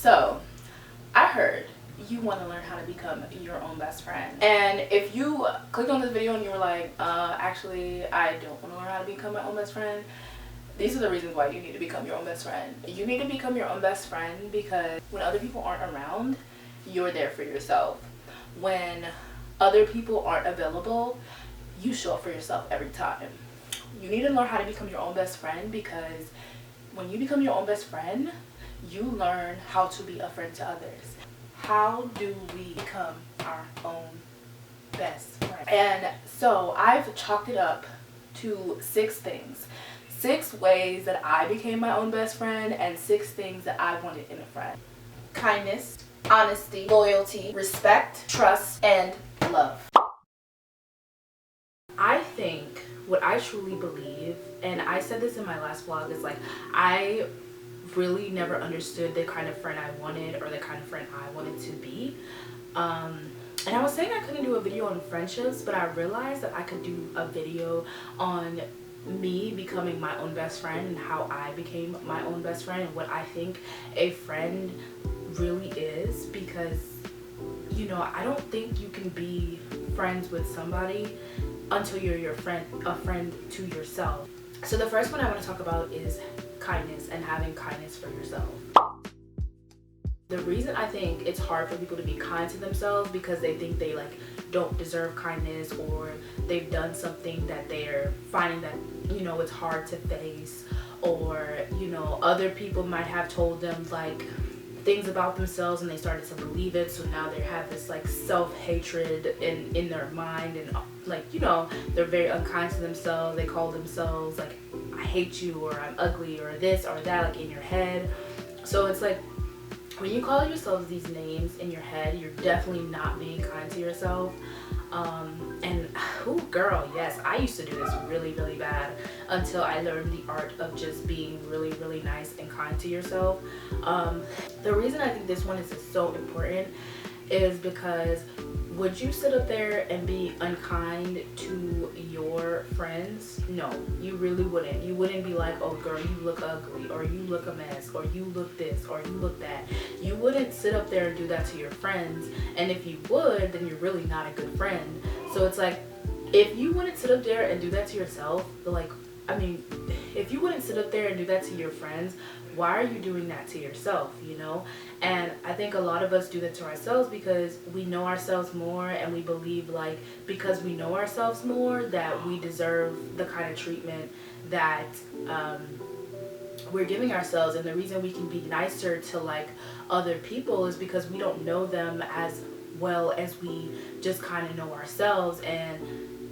So I heard you want to learn how to become your own best friend. And if you clicked on this video and you were like, actually, I don't want to learn how to become my own best friend, these are the reasons why you need to become your own best friend. You need to become your own best friend because when other people aren't around, you're there for yourself. When other people aren't available, you show up for yourself every time. You need to learn how to become your own best friend because when you become your own best friend, you learn how to be a friend to others. How do we become our own best friend? And so I've chalked it up to 6 things. 6 ways that I became my own best friend and 6 things that I wanted in a friend. Kindness, honesty, loyalty, respect, trust, and love. I think what I truly believe, and I said this in my last vlog, is like I really never understood the kind of friend I wanted or the kind of friend I wanted to be. And I was saying I couldn't do a video on friendships, but I realized that I could do a video on me becoming my own best friend and how I became my own best friend and what I think a friend really is, because you know, I don't think you can be friends with somebody until you're a friend to yourself. So the first one I want to talk about is kindness and having kindness for yourself. The reason I think it's hard for people to be kind to themselves because they think they like don't deserve kindness, or they've done something that they're finding that, you know, it's hard to face, or you know, other people might have told them like things about themselves and they started to believe it, so now they have this like self-hatred in their mind, and like, you know, they're very unkind to themselves. They call themselves like, I hate you, or I'm ugly, or this or that, like in your head. So it's like when you call yourselves these names in your head, you're definitely not being kind to yourself. And oh girl, yes, I used to do this really bad until I learned the art of just being really nice and kind to yourself. The reason I think this one is so important is because would you sit up there and be unkind to your friends? No, you really wouldn't. You wouldn't be like, oh girl, you look ugly, or you look a mess, or you look this, or you look that. You wouldn't sit up there and do that to your friends. And if you would, then you're really not a good friend. So it's like, if you wouldn't sit up there and do that to yourself, like, I mean, if you wouldn't sit up there and do that to your friends, why are you doing that to yourself, you know? And I think a lot of us do that to ourselves because we know ourselves more, and we believe like because we know ourselves more that we deserve the kind of treatment that we're giving ourselves. And the reason we can be nicer to like other people is because we don't know them as well as we just kind of know ourselves. And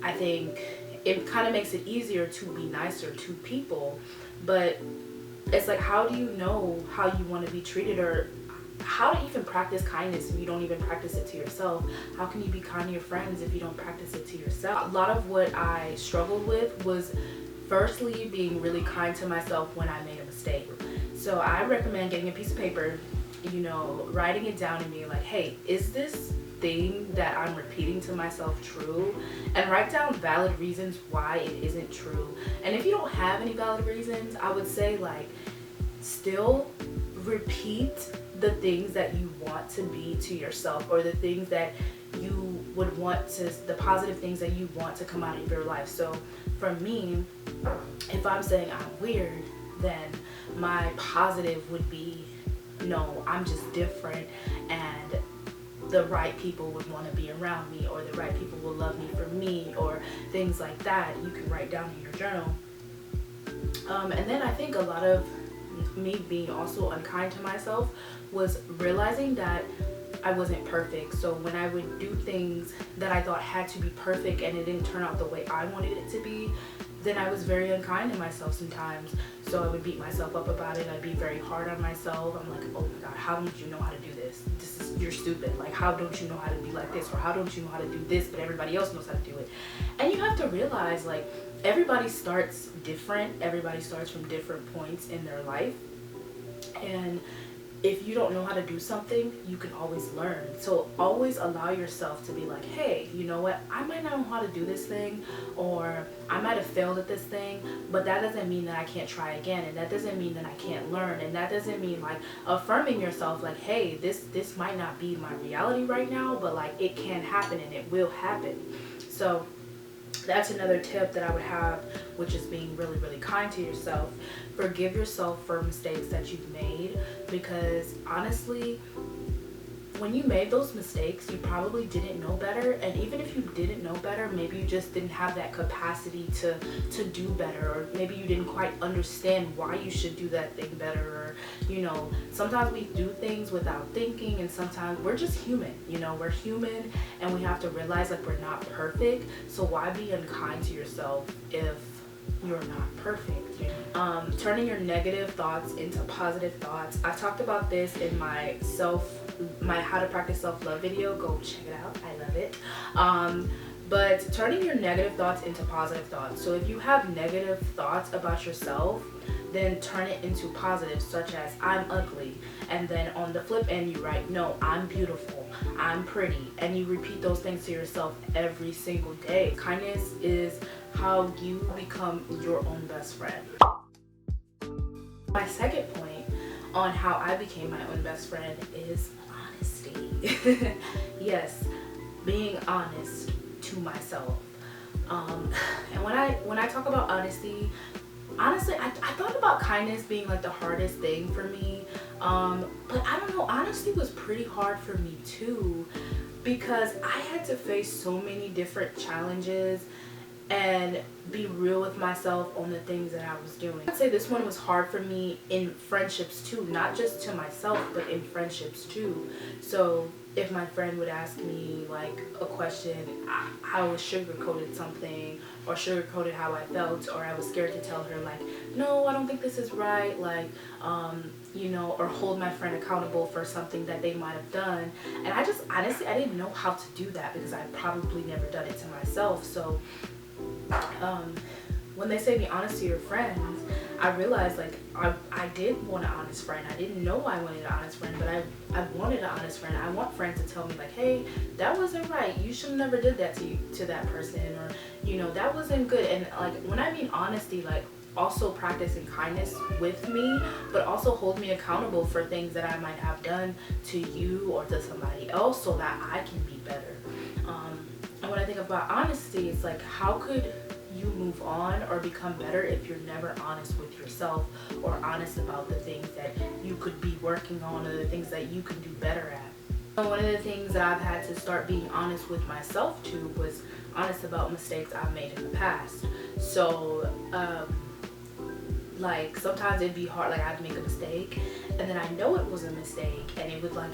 I think it kind of makes it easier to be nicer to people. But it's like, how do you know how you want to be treated, or how to even practice kindness if you don't even practice it to yourself? How can you be kind to your friends if you don't practice it to yourself? A lot of what I struggled with was firstly being really kind to myself when I made a mistake. So I recommend getting a piece of paper, you know, writing it down and being like, hey, is this thing that I'm repeating to myself true? And write down valid reasons why it isn't true. And if you don't have any valid reasons, I would say like still repeat the things that you want to be to yourself, or the things that you would want to, the positive things that you want to come out of your life. So for me, if I'm saying I'm weird, then my positive would be, no, I'm just different, and the right people would want to be around me, or the right people will love me for me, or things like that. You can write down in your journal. And then I think a lot of me being also unkind to myself was realizing that I wasn't perfect. So when I would do things that I thought had to be perfect and it didn't turn out the way I wanted it to be, then I was very unkind to myself sometimes. So I would beat myself up about it. I'd be very hard on myself. I'm like, oh my God, how don't you know how to do this? You're stupid. Like, how don't you know how to be like this? Or how don't you know how to do this, but everybody else knows how to do it? And you have to realize, like, everybody starts different. Everybody starts from different points in their life. And if you don't know how to do something, you can always learn. So always allow yourself to be like, hey, you know what, I might not know how to do this thing, or I might have failed at this thing, but that doesn't mean that I can't try again, and that doesn't mean that I can't learn, and that doesn't mean, like, affirming yourself like, hey, this might not be my reality right now, but like it can happen and it will happen. So that's another tip that I would have, which is being really, really kind to yourself. Forgive yourself for mistakes that you've made, because honestly, when you made those mistakes, you probably didn't know better. And even if you didn't know better, maybe you just didn't have that capacity to do better, or maybe you didn't quite understand why you should do that thing better. Or, you know, sometimes we do things without thinking, and sometimes we're just human. You know, we're human, and we have to realize like we're not perfect. So why be unkind to yourself if you're not perfect? Turning your negative thoughts into positive thoughts. I talked about this in my how to practice self-love video. Go check it out, I love it. But turning your negative thoughts into positive thoughts. So if you have negative thoughts about yourself, then turn it into positive, such as I'm ugly, and then on the flip end you write, no, I'm beautiful, I'm pretty, and you repeat those things to yourself every single day. Kindness is how you become your own best friend. My second point on how I became my own best friend is honesty. Yes, being honest to myself. And when I talk about honesty, honestly, I thought about kindness being like the hardest thing for me, but I don't know, honesty was pretty hard for me too, because I had to face so many different challenges and be real with myself on the things that I was doing. I'd say this one was hard for me in friendships too, not just to myself, but in friendships too. So if my friend would ask me like a question, I was sugarcoated something, or sugarcoated how I felt, or I was scared to tell her like, no, I don't think this is right, like, you know, or hold my friend accountable for something that they might have done. And I just, honestly, I didn't know how to do that, because I'd probably never done it to myself. So when they say be honest to your friends, I realized like I did want an honest friend. I didn't know I wanted an honest friend, but I wanted an honest friend. I want friends to tell me like, hey, that wasn't right, you should have never did that to that person, or, you know, that wasn't good. And like, when I mean honesty, like also practicing kindness with me, but also hold me accountable for things that I might have done to you or to somebody else, so that I can be better. And when I think about honesty, it's like, how could you move on or become better if you're never honest with yourself, or honest about the things that you could be working on, or the things that you can do better at? So one of the things that I've had to start being honest with myself too was honest about mistakes I've made in the past. So like sometimes it'd be hard, like I'd make a mistake and then I know it was a mistake, and it would like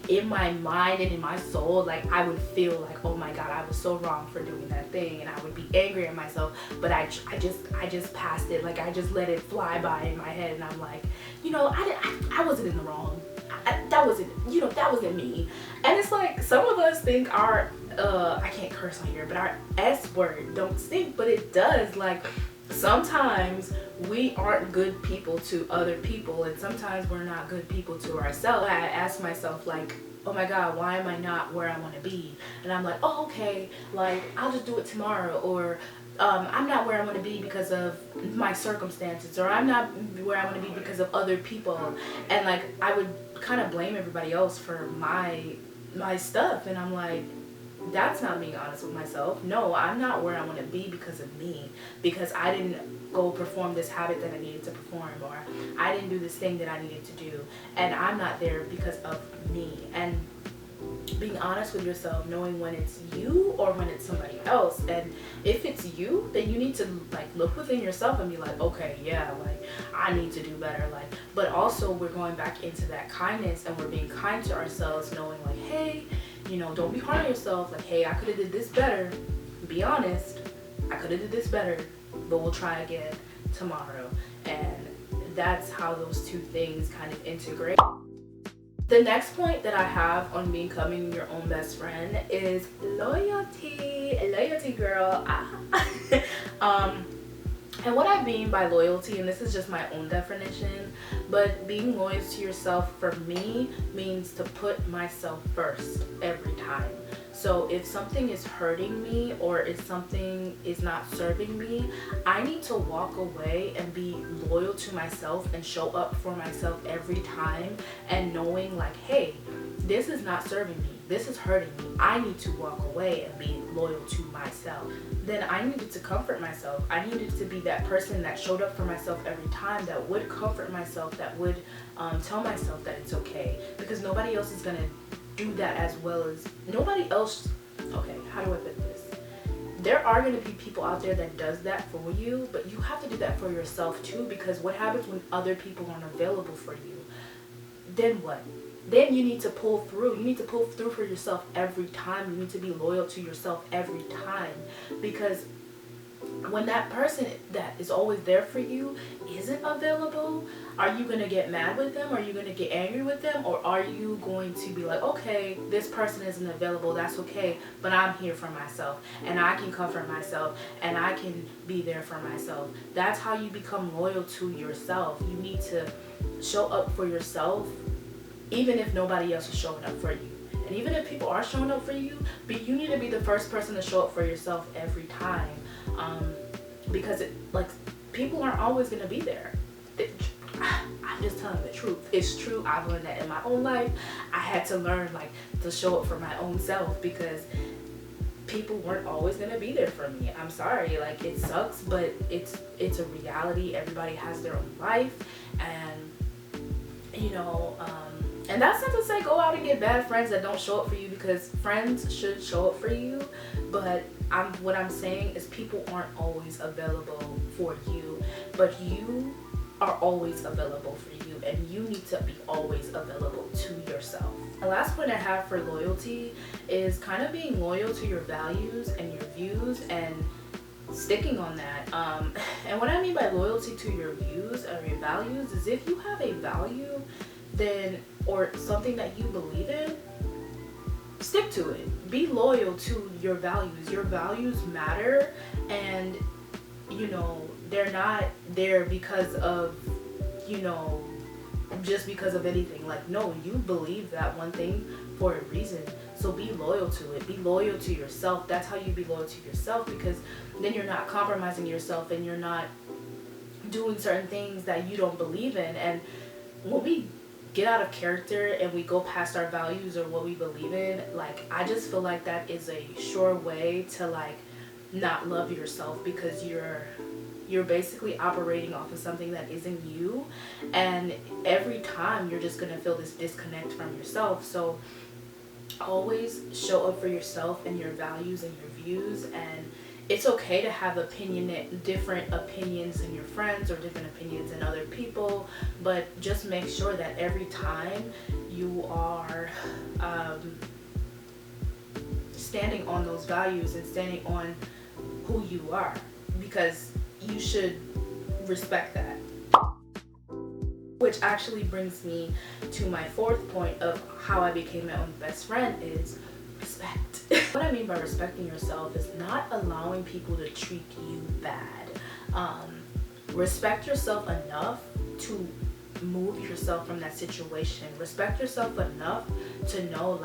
in my mind and in my soul, like I would feel like, oh my god, I was so wrong for doing that thing, and I would be angry at myself, but I just passed it, like I just let it fly by in my head, and I'm like, you know, I wasn't in the wrong, that wasn't, you know, that wasn't me. And it's like, some of us think our I can't curse on here, but our S word don't stink, but it does. Like sometimes we aren't good people to other people, and sometimes we're not good people to ourselves. I ask myself like, oh my god, why am I not where I want to be? And I'm like, oh okay, like I'll just do it tomorrow. Or I'm not where I want to be because of my circumstances, or I'm not where I want to be because of other people. And like I would kind of blame everybody else for my stuff, and I'm like, that's not being honest with myself. No, I'm not where I want to be because of me, because I didn't go perform this habit that I needed to perform, or I didn't do this thing that I needed to do, and I'm not there because of me. And being honest with yourself, knowing when it's you or when it's somebody else. And if it's you, then you need to like look within yourself and be like, okay, yeah, like I need to do better. Like, but also we're going back into that kindness, and we're being kind to ourselves, knowing like, hey, you know, don't be hard on yourself. Like, hey, I could have did this better. Be honest, I could have did this better, but we'll try again tomorrow. And that's how those two things kind of integrate. The next point that I have on becoming your own best friend is loyalty. Loyalty, girl. And what I mean by loyalty, and this is just my own definition, but being loyal to yourself for me means to put myself first every time. So if something is hurting me or if something is not serving me, I need to walk away and be loyal to myself and show up for myself every time, and knowing like, hey, this is not serving me, this is hurting me, I need to walk away and be loyal to myself. Then I needed to comfort myself. I needed to be that person that showed up for myself every time, that would comfort myself, that would tell myself that it's okay, because nobody else is gonna do that as well as nobody else. Okay, how do I put this? There are going to be people out there that does that for you, but you have to do that for yourself too, because what happens when other people aren't available for you? Then what? Then you need to pull through. You need to pull through for yourself every time. You need to be loyal to yourself every time, because when that person that is always there for you isn't available, are you going to get mad with them? Are you going to get angry with them? Or are you going to be like, okay, this person isn't available, that's okay, but I'm here for myself and I can comfort myself and I can be there for myself? That's how you become loyal to yourself. You need to show up for yourself even if nobody else is showing up for you. And even if people are showing up for you, but you need to be the first person to show up for yourself every time. Because people aren't always going to be there. I'm just telling the truth. It's true. I've learned that in my own life. I had to learn to show up for my own self, because people weren't always going to be there for me. I'm sorry. It sucks, but it's a reality. Everybody has their own life, and and that's not to say go out and get bad friends that don't show up for you, because friends should show up for you. But what I'm saying is people aren't always available for you, but you are always available for you, and you need to be always available to yourself. The last point I have for loyalty is kind of being loyal to your values and your views and sticking on that. And what I mean by loyalty to your views or your values is, if you have a value or something that you believe in, stick to it. Be loyal to your values. Your values matter, and they're not there because of just because of anything. No, you believe that one thing for a reason, so be loyal to it. Be loyal to yourself. That's how you be loyal to yourself, because then you're not compromising yourself and you're not doing certain things that you don't believe in. And when we get out of character and we go past our values or what we believe in, I just feel like that is a sure way to not love yourself, because you're basically operating off of something that isn't you, and every time you're just gonna feel this disconnect from yourself. So always show up for yourself and your values and your views, and it's okay to have different opinions in your friends or different opinions in other people, but just make sure that every time you are standing on those values and standing on who you are, because you should respect that. Which actually brings me to my fourth point of how I became my own best friend, is respect. What I mean by respecting yourself is not allowing people to treat you bad. Respect yourself enough to move yourself from that situation. Respect yourself enough to know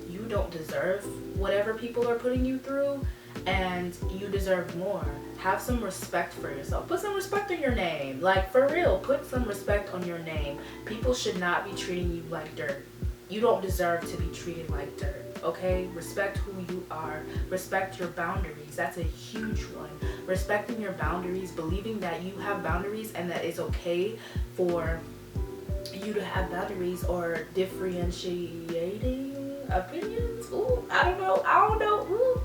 you don't deserve whatever people are putting you through, and you deserve more. Have some respect for yourself. Put some respect on your name. For real, put some respect on your name. People should not be treating you like dirt. You don't deserve to be treated like dirt, okay? Respect who you are. Respect your boundaries. That's a huge one. Respecting your boundaries, believing that you have boundaries and that it's okay for you to have boundaries, or differentiating opinions. Ooh, I don't know. Ooh.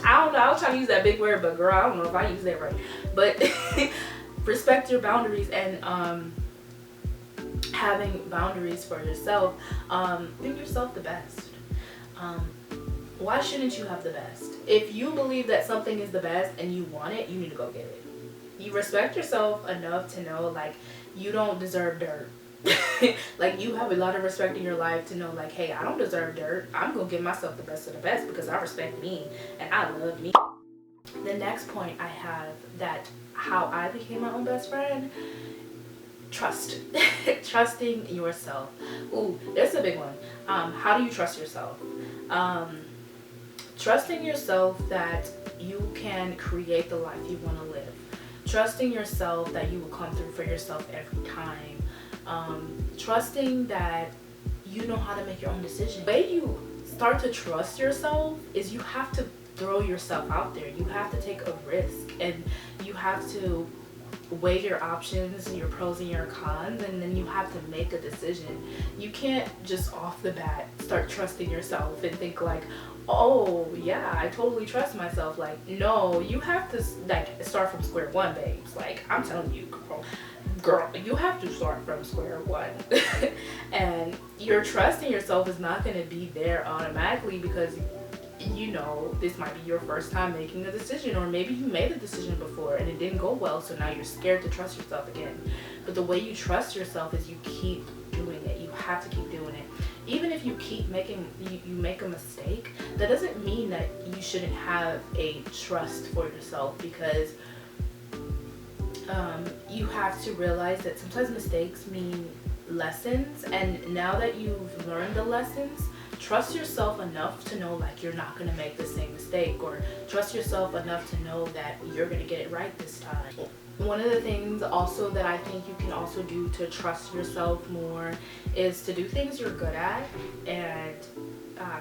I don't know. I was trying to use that big word, but girl, I don't know if I use that right. But respect your boundaries, and having boundaries for yourself. Think yourself the best. Why shouldn't you have the best? If you believe that something is the best and you want it, you need to go get it. You respect yourself enough to know you don't deserve dirt. You have a lot of respect in your life to know hey, I don't deserve dirt. I'm gonna give myself the best of the best because I respect me and I love me. The next point I have, that how I became my own best friend, trust. Trusting yourself. Ooh, that's a big one. How do you trust yourself? Um, Trusting yourself that you can create the life you want to live. Trusting yourself that you will come through for yourself every time. Trusting that you know how to make your own decisions. The way you start to trust yourself is you have to throw yourself out there. You have to take a risk, and you have to weigh your options, your pros and your cons, and then you have to make a decision. You can't just off the bat start trusting yourself and think like, oh yeah, I totally trust myself. Like, no, you have to like start from square one, babes. Like, I'm telling you, girl, you have to start from square one. And your trust in yourself is not going to be there automatically, because you know, this might be your first time making a decision, or maybe you made a decision before and it didn't go well, so now you're scared to trust yourself again. But the way you trust yourself is you keep doing it. You have to keep doing it. Even if you keep making, you make a mistake, that doesn't mean that you shouldn't have a trust for yourself, because you have to realize that sometimes mistakes mean lessons, and now that you've learned the lessons, trust yourself enough to know like you're not going to make the same mistake, or trust yourself enough to know that you're going to get it right this time. One of the things also that I think you can also do to trust yourself more is to do things you're good at, and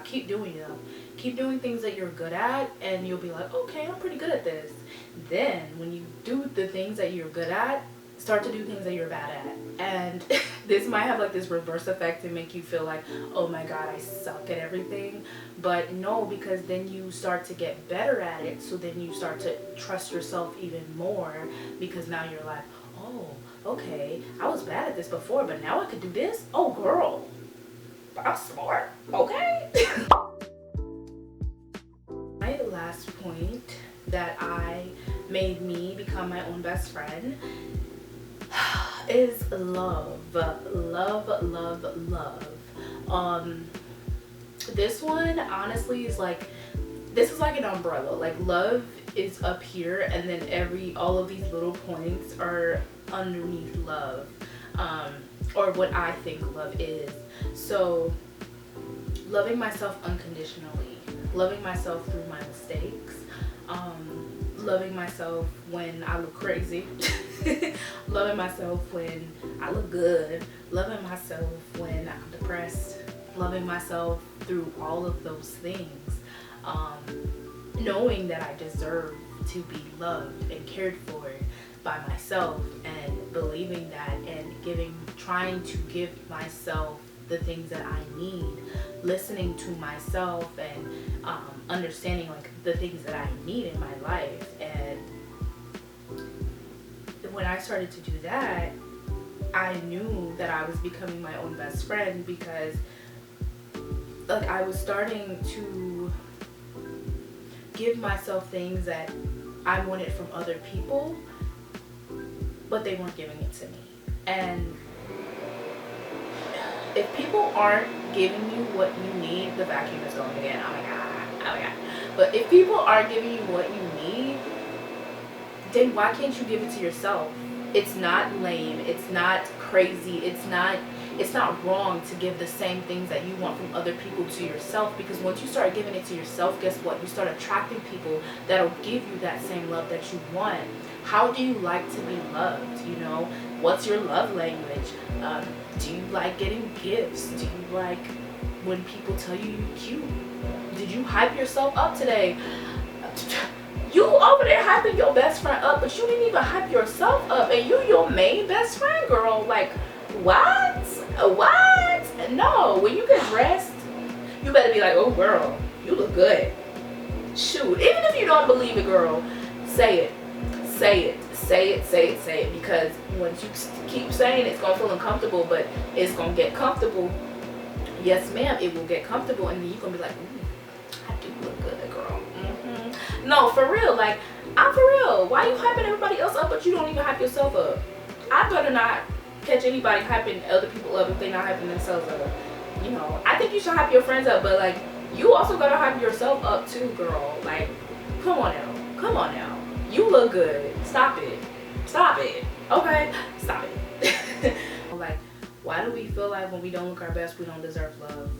keep doing them. Keep doing things that you're good at, and you'll be like, okay, I'm pretty good at this. Then when you do the things that you're good at, start to do things that you're bad at. And this might have like this reverse effect and make you feel like, oh my god, I suck at everything. But no, because then you start to get better at it, so then you start to trust yourself even more, because now you're like, oh, okay, I was bad at this before, but now I could do this. Oh girl, I'm smart, okay? My last point that made me become my own best friend is love. This one honestly is like, this is like an umbrella. Like, love is up here, and then all of these little points are underneath love, or what I think love is. So loving myself unconditionally, loving myself through my mistakes, loving myself when I look crazy, loving myself when I look good, loving myself when I'm depressed, loving myself through all of those things, knowing that I deserve to be loved and cared for by myself, and believing that, and trying to give myself the things that I need, listening to myself, and understanding like the things that I need in my life. And when I started to do that, I knew that I was becoming my own best friend, because like I was starting to give myself things that I wanted from other people, but they weren't giving it to me. And if people aren't giving you what you need, the vacuum is going again. Oh my god. But if people aren't giving you what you need, then why can't you give it to yourself? It's not lame, it's not crazy, it's not wrong to give the same things that you want from other people to yourself, because once you start giving it to yourself, guess what? You start attracting people that'll give you that same love that you want. How do you like to be loved? You know, what's your love language? Do you like getting gifts? Do you like when people tell you you're cute? Did you hype yourself up today? You over there hyping your best friend up, but you didn't even hype yourself up, and you your main best friend, girl. Like, what? No, when you get dressed, you better be like, oh girl, you look good. Shoot, even if you don't believe it, girl, say it. Because once you keep saying it, it's gonna feel uncomfortable, but it's gonna get comfortable. Yes ma'am, it will get comfortable, and then you're gonna be like, I do look good, girl. No, for real, like, I'm for real. Why are you hyping everybody else up, but you don't even hype yourself up? I better not catch anybody hyping other people up if they're not hyping themselves up. You know, I think you should hype your friends up, but like, you also gotta hype yourself up too, girl. Like, come on now. Come on now. You look good. Stop it. Stop it. Okay? Stop it. Like, why do we feel like when we don't look our best, we don't deserve love?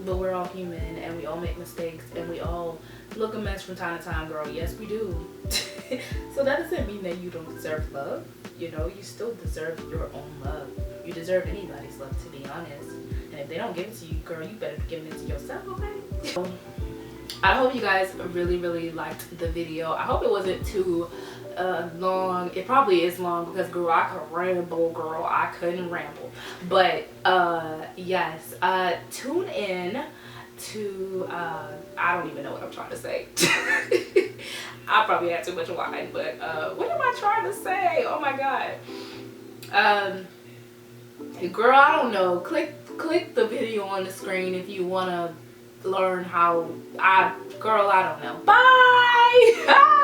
But we're all human and we all make mistakes and we all look a mess from time to time, girl. Yes, we do. So that doesn't mean that you don't deserve love. You know, you still deserve your own love. You deserve anybody's love, to be honest. And if they don't give it to you, girl, you better be giving it to yourself, okay? So, I hope you guys really liked the video. I hope it wasn't too long. It probably is long because, girl, I could ramble, girl. I couldn't ramble. But yes, tune in to I don't even know what I'm trying to say. I probably had too much wine, but what am I trying to say? Oh my god. Girl, I don't know. Click the video on the screen if you want to learn how. Girl, I don't know. Bye.